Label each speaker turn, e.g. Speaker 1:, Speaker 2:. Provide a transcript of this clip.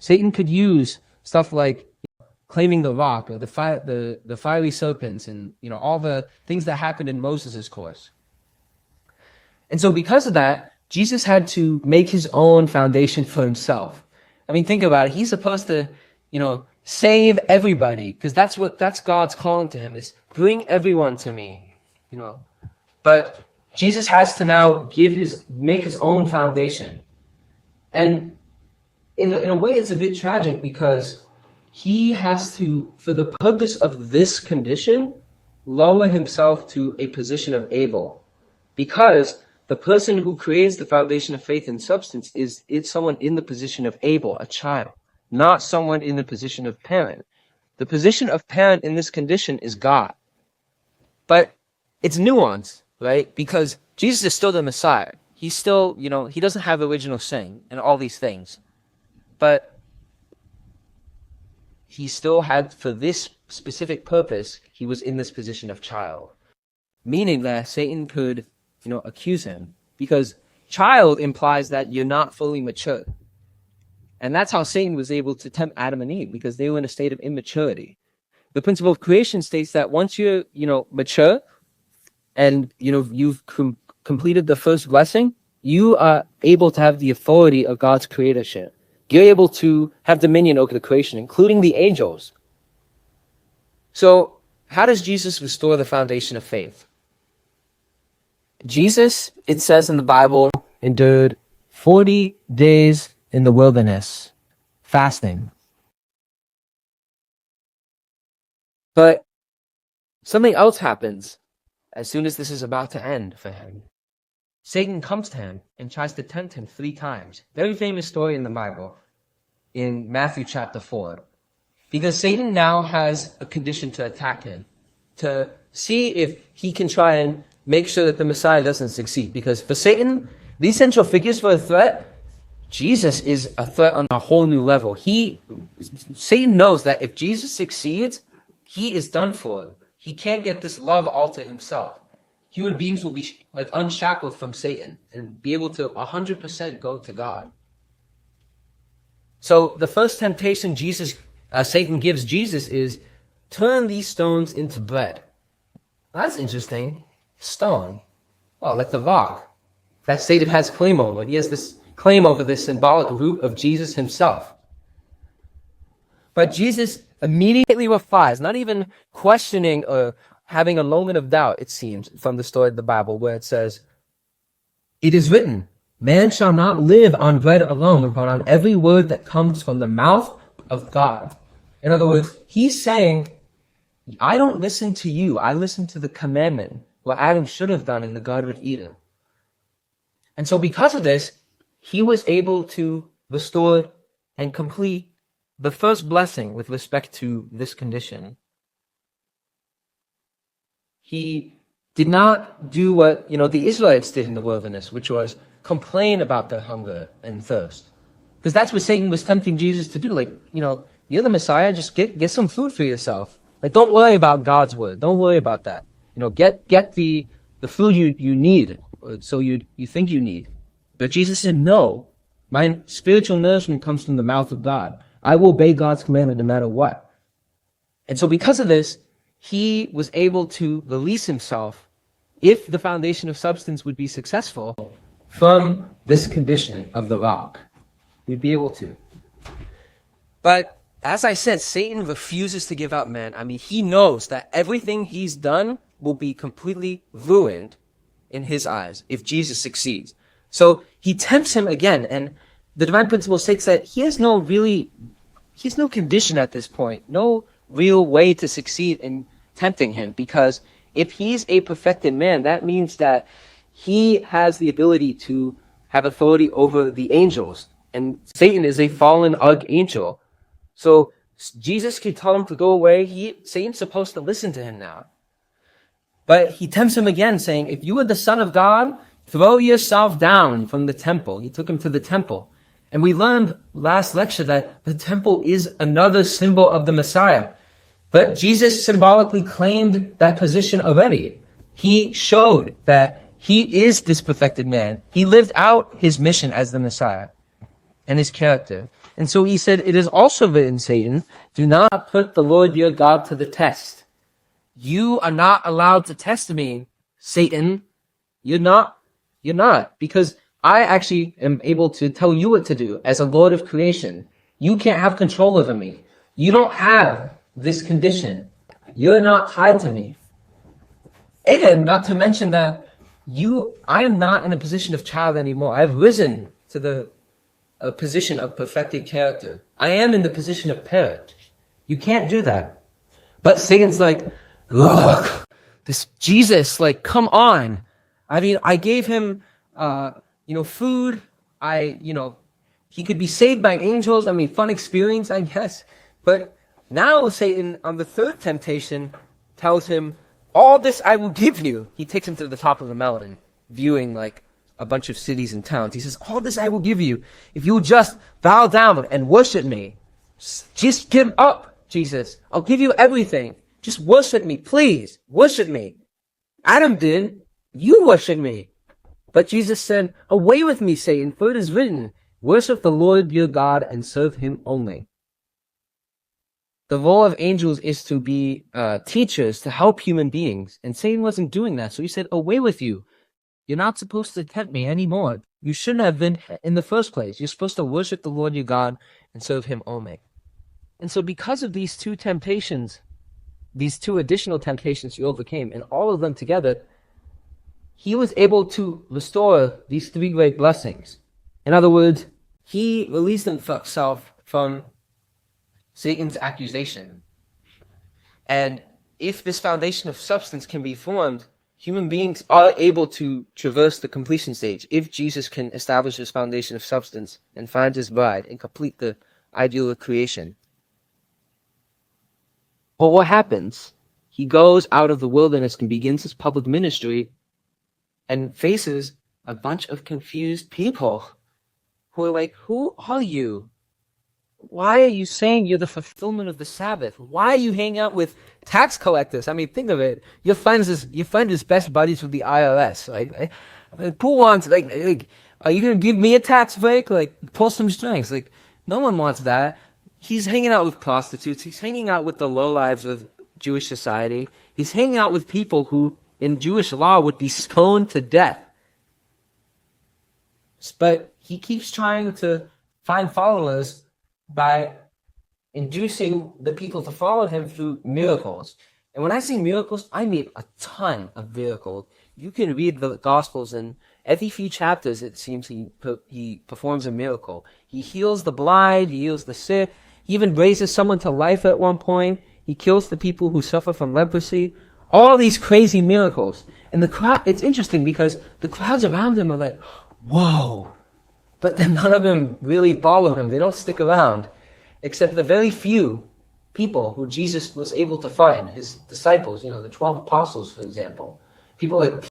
Speaker 1: Satan could use stuff like claiming the rock or the fiery serpents and, all the things that happened in Moses' course. And so because of that, Jesus had to make his own foundation for himself. I mean, think about it. He's supposed to, save everybody, because that's God's calling to him, is bring everyone to me, But Jesus has to now make his own foundation. And in a way, it's a bit tragic because he has to, for the purpose of this condition, lower himself to a position of Abel. Because the person who creates the foundation of faith and substance is someone in the position of Abel, a child, not someone in the position of parent. The position of parent in this condition is God. But it's nuanced, right? Because Jesus is still the Messiah. He's still, he doesn't have original sin and all these things. But he still had, for this specific purpose, he was in this position of child. Meaning that Satan could, accuse him. Because child implies that you're not fully mature. And that's how Satan was able to tempt Adam and Eve, because they were in a state of immaturity. The principle of creation states that once you're, mature, and, you've completed the first blessing, you are able to have the authority of God's creatorship. You're able to have dominion over the creation, including the angels. So, how does Jesus restore the foundation of faith? Jesus, it says in the Bible, endured 40 days in the wilderness, fasting. But something else happens as soon as this is about to end for him. Satan comes to him and tries to tempt him 3 times. Very famous story in the Bible, in Matthew chapter 4. Because Satan now has a condition to attack him, to see if he can try and make sure that the Messiah doesn't succeed. Because for Satan, these central figures for a threat, Jesus is a threat on a whole new level. Satan knows that if Jesus succeeds, he is done for. He can't get this love all to himself. Human beings will be unshackled from Satan and be able to 100% go to God. So the first temptation Satan gives Jesus is, turn these stones into bread. That's interesting. Stone. Well, like the rock that Satan has claim over. He has this claim over this symbolic root of Jesus himself. But Jesus immediately replies, not even questioning or having a moment of doubt, it seems, from the story of the Bible, where it says, "It is written, man shall not live on bread alone, but on every word that comes from the mouth of God." In other words, he's saying, I don't listen to you, I listen to the commandment, what Adam should have done in the Garden of Eden. And so because of this, he was able to restore and complete the first blessing with respect to this condition. He did not do what, the Israelites did in the wilderness, which was complain about their hunger and thirst. Because that's what Satan was tempting Jesus to do. You're the Messiah, just get some food for yourself. Don't worry about God's word. Don't worry about that. Get the food you need, or so you think you need. But Jesus said, no, my spiritual nourishment comes from the mouth of God. I will obey God's commandment no matter what. And so because of this, he was able to release himself, if the foundation of substance would be successful, from this condition of the rock. He'd be able to. But as I said, Satan refuses to give up man. He knows that everything he's done will be completely ruined in his eyes if Jesus succeeds. So he tempts him again, and the divine principle states that he has no condition at this point, no real way to succeed in tempting him, because if he's a perfected man, that means that he has the ability to have authority over the angels, and Satan is a fallen archangel. So Jesus could tell him to go away. Satan's supposed to listen to him now. But he tempts him again, saying, if you are the Son of God, throw yourself down from the temple. He took him to the temple. And we learned last lecture that the temple is another symbol of the Messiah. But Jesus symbolically claimed that position already. He showed that he is this perfected man. He lived out his mission as the Messiah and his character. And so he said, it is also written, Satan, do not put the Lord your God to the test. You are not allowed to test me, Satan. You're not. Because I actually am able to tell you what to do as a Lord of creation. You can't have control over me. You don't have this condition. You're not tied to me. And not to mention that I am not in a position of child anymore. I've risen to a position of perfected character. I am in the position of parent. You can't do that. But Satan's like, look, this Jesus, like, come on. I mean, I gave him, food. He could be saved by angels. I mean, fun experience, I guess. But now Satan, on the third temptation, tells him, all this I will give you. He takes him to the top of the mountain, viewing, like, a bunch of cities and towns. He says, all this I will give you if you just bow down and worship me. Just give up, Jesus. I'll give you everything. Just worship me, please. Worship me. Adam did. You worship me. But Jesus said, away with me, Satan, for it is written, worship the Lord your God and serve him only. The role of angels is to be teachers, to help human beings. And Satan wasn't doing that. So he said, away with you. You're not supposed to tempt me anymore. You shouldn't have been in the first place. You're supposed to worship the Lord your God and serve him only. And so because of these two temptations, these two additional temptations he overcame, and all of them together, he was able to restore these three great blessings. In other words, he released himself from Satan's accusation. And if this foundation of substance can be formed, human beings are able to traverse the completion stage. If Jesus can establish this foundation of substance and find his bride and complete the ideal of creation. But what happens? He goes out of the wilderness and begins his public ministry and faces a bunch of confused people who are like, who are you? Why are you saying you're the fulfillment of the Sabbath? Why are you hanging out with tax collectors? I mean, think of it. Your friend is best buddies with the IRS, right? Who wants, like, are you going to give me a tax break? Like, pull some strings. Like, no one wants that. He's hanging out with prostitutes. He's hanging out with the lowlives of Jewish society. He's hanging out with people who, in Jewish law, would be stoned to death. But he keeps trying to find followers by inducing the people to follow him through miracles. And when I say miracles, I mean a ton of miracles. You can read the Gospels, and every few chapters it seems he performs a miracle. He heals the blind, he heals the sick, he even raises someone to life at one point. He kills the people who suffer from leprosy. All these crazy miracles. And the crowd, it's interesting because the crowds around him are like, whoa. But then none of them really follow him. They don't stick around. Except the very few people who Jesus was able to find, his disciples, the 12 apostles, for example. People like